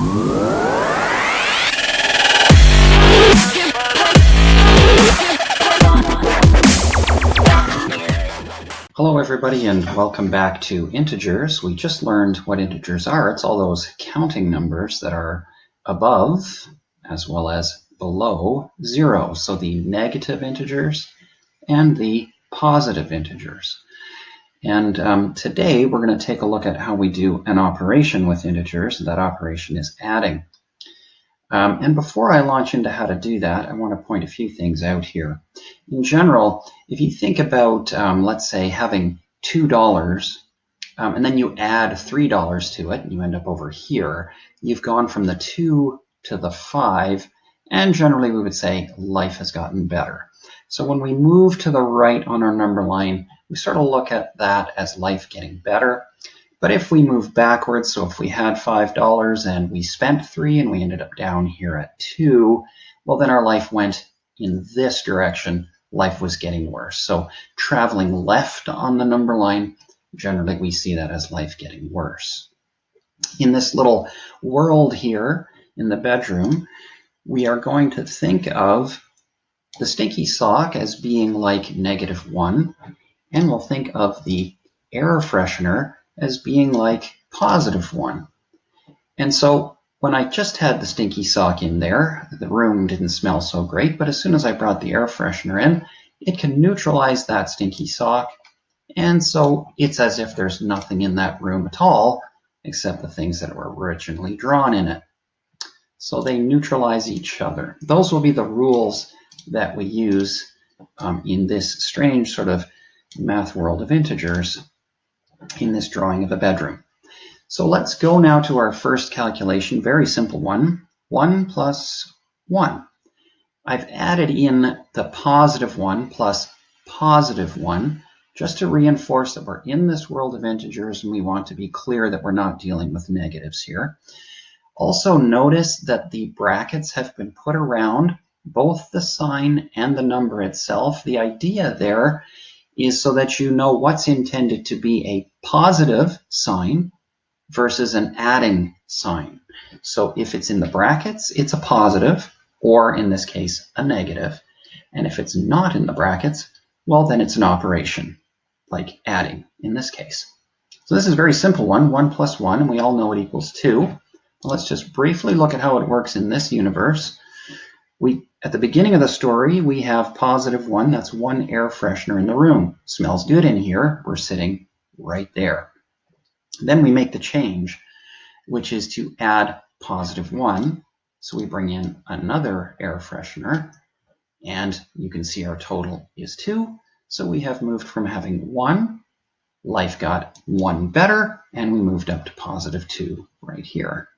Hello everybody and welcome back to integers. We just learned what integers are. It's all those counting numbers that are above as well as below 0. So the negative integers and the positive integers. And today we're going to take a look at how we do an operation with integers. That operation is adding. And before I launch into how to do that, I want to point a few things out here. In general, if you think about, let's say, having $2, and then you add $3 to it, and you end up over here, you've gone from the 2 to the 5, and generally we would say life has gotten better. So when we move to the right on our number line, we sort of look at that as life getting better. But if we move backwards, so if we had $5 and we spent 3 and we ended up down here at 2, well then our life went in this direction. Life was getting worse. So traveling left on the number line, generally we see that as life getting worse. In this little world here in the bedroom, we are going to think of the stinky sock as being like -1, and we'll think of the air freshener as being like +1. And so when I just had the stinky sock in there, the room didn't smell so great, but as soon as I brought the air freshener in, it can neutralize that stinky sock. And so it's as if there's nothing in that room at all, except the things that were originally drawn in it. So they neutralize each other. Those will be the rules that we use in this strange sort of math world of integers in this drawing of a bedroom. So let's go now to our first calculation, very simple one, 1 plus 1. I've added in the +1 plus +1 just to reinforce that we're in this world of integers and we want to be clear that we're not dealing with negatives here. Also notice that the brackets have been put around both the sign and the number itself. The idea there is so that you know what's intended to be a positive sign versus an adding sign. So if it's in the brackets, it's a positive, or in this case, a negative. And if it's not in the brackets, well, then it's an operation, like adding in this case. So this is a very simple one, 1 plus 1, and we all know it equals 2. Let's just briefly look at how it works in this universe. At the beginning of the story, we have +1. That's 1 air freshener in the room. Smells good in here. We're sitting right there. Then we make the change, which is to add +1. So we bring in another air freshener, and you can see our total is 2. So we have moved from having 1, life got 1 better, and we moved up to +2 right here.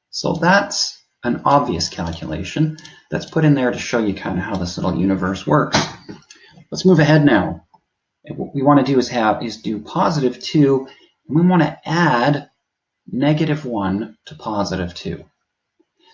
So that's an obvious calculation that's put in there to show you kind of how this little universe works. Let's move ahead now. And what we want to do is do +2, and we want to add -1 to +2.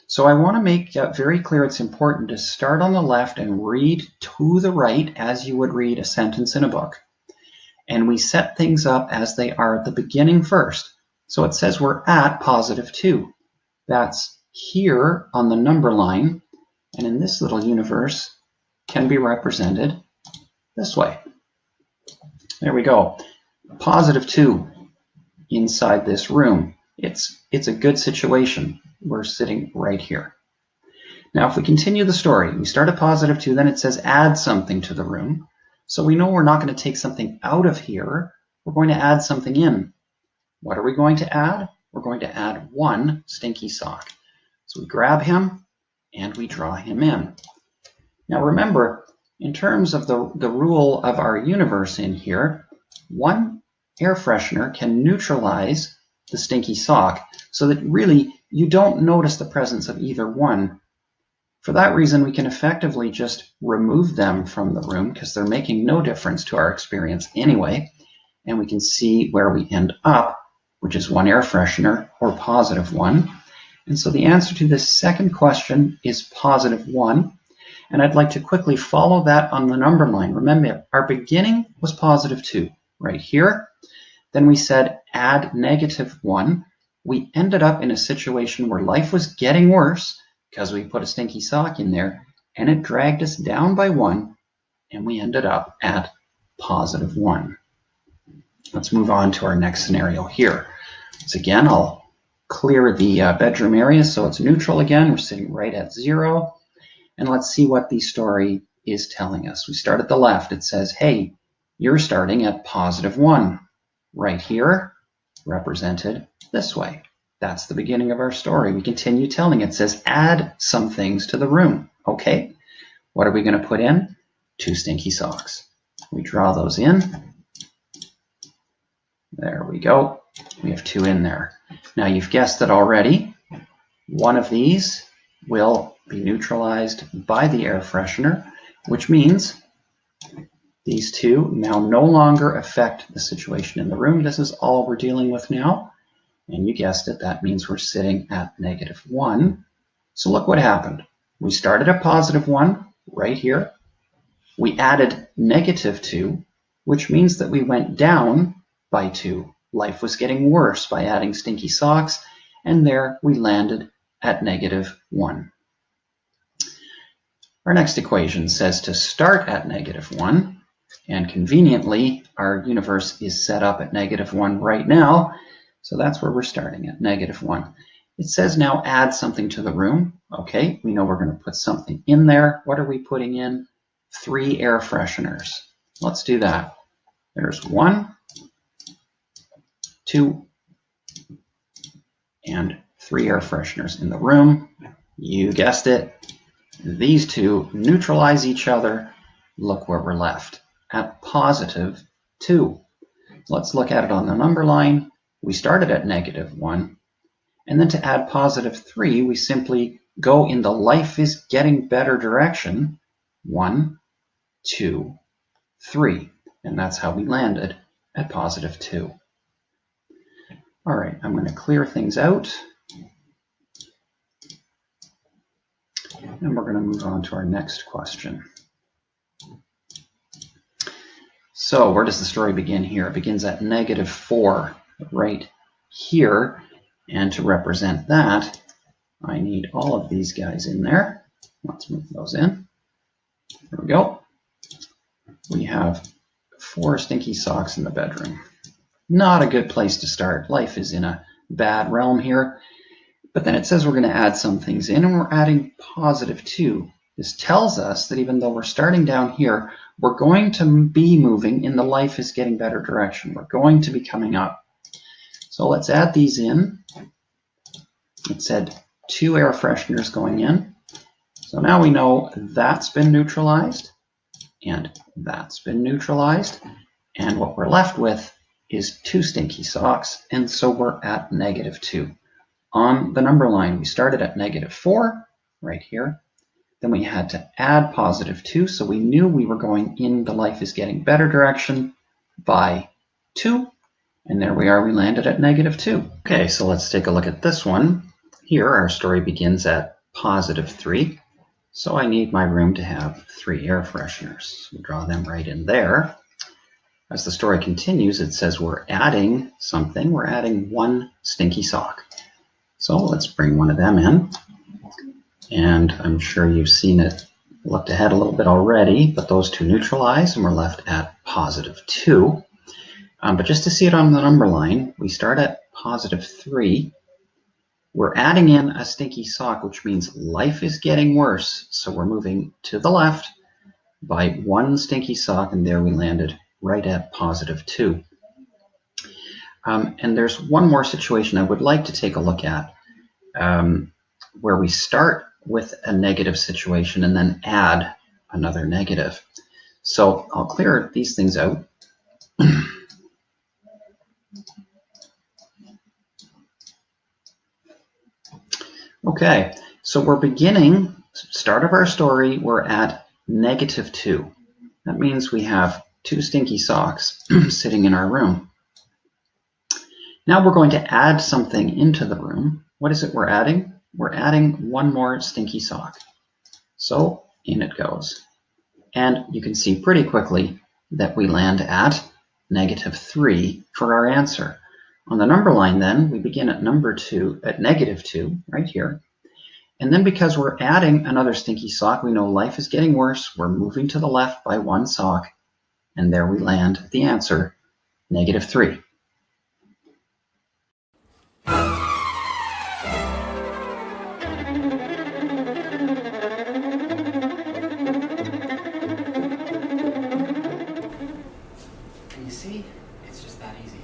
So I want to make very clear it's important to start on the left and read to the right as you would read a sentence in a book. And we set things up as they are at the beginning first. So it says we're at +2. That's here on the number line, and in this little universe can be represented this way. There we go. +2 inside this room. It's a good situation. We're sitting right here. Now if we continue the story, we start at +2, then it says add something to the room. So we know we're not going to take something out of here. We're going to add something in. What are we going to add? We're going to add 1 stinky sock. So we grab him and we draw him in. Now remember, in terms of the rule of our universe in here, 1 air freshener can neutralize the stinky sock so that really you don't notice the presence of either one. For that reason, we can effectively just remove them from the room because they're making no difference to our experience anyway. And we can see where we end up, which is 1 air freshener or +1. And so the answer to this second question is +1. And I'd like to quickly follow that on the number line. Remember, our beginning was +2 right here. Then we said add -1. we ended up in a situation where life was getting worse because we put a stinky sock in there, and it dragged us down by 1, and we ended up at +1. Let's move on to our next scenario here. So again, I'll clear the bedroom area so it's neutral again. We're sitting right at 0. And let's see what the story is telling us. We start at the left. It says, hey, you're starting at +1. Right here, represented this way. That's the beginning of our story. We continue telling. It says, add some things to the room. Okay, what are we going to put in? 2 stinky socks. We draw those in. There we go. We have 2 in there. Now you've guessed it already. One of these will be neutralized by the air freshener, which means these 2 now no longer affect the situation in the room. This is all we're dealing with now. And you guessed it, that means we're sitting at -1. So look what happened. We started at +1 right here. We added -2, which means that we went down by 2. Life was getting worse by adding stinky socks, and there we landed at -1. Our next equation says to start at -1, and conveniently, our universe is set up at -1 right now, so that's where we're starting at -1. It says now add something to the room. Okay, we know we're going to put something in there. What are we putting in? 3 air fresheners. Let's do that. There's 1, 2, and 3 air fresheners in the room. You guessed it. These 2 neutralize each other. Look where we're left, at +2. Let's look at it on the number line. We started at -1, and then to add +3, we simply go in the life is getting better direction. 1, 2, 3, and that's how we landed at +2. All right, I'm going to clear things out. And we're going to move on to our next question. So where does the story begin here? It begins at -4 right here. And to represent that, I need all of these guys in there. Let's move those in. There we go. We have 4 stinky socks in the bedroom. Not a good place to start. Life is in a bad realm here. But then it says we're going to add some things in, and we're adding +2. This tells us that even though we're starting down here, we're going to be moving in the life is getting better direction. We're going to be coming up. So let's add these in. It said 2 air fresheners going in. So now we know that's been neutralized, and that's been neutralized. And what we're left with is 2 stinky socks, and so we're at -2. On the number line, we started at -4 right here. Then we had to add +2, so we knew we were going in the life is getting better direction by 2. And there we are, we landed at -2. Okay, so let's take a look at this one. Here, our story begins at +3. So I need my room to have 3 air fresheners. We'll draw them right in there. As the story continues, it says we're adding something. We're adding 1 stinky sock. So let's bring one of them in. And I'm sure you've seen it looked ahead a little bit already, but those 2 neutralize, and we're left at +2. But just to see it on the number line, we start at +3. We're adding in a stinky sock, which means life is getting worse. So we're moving to the left by 1 stinky sock, and there we landed right at +2. And there's one more situation I would like to take a look at, where we start with a negative situation and then add another negative. So I'll clear these things out. Okay, so we're beginning, start of our story, we're at -2. That means we have 2 stinky socks sitting in our room. Now we're going to add something into the room. What is it we're adding? We're adding 1 more stinky sock. So in it goes. And you can see pretty quickly that we land at -3 for our answer. On the number line then, we begin at -2, right here. And then because we're adding another stinky sock, we know life is getting worse. We're moving to the left by 1 sock. And there we land the answer, -3. And you see, it's just that easy.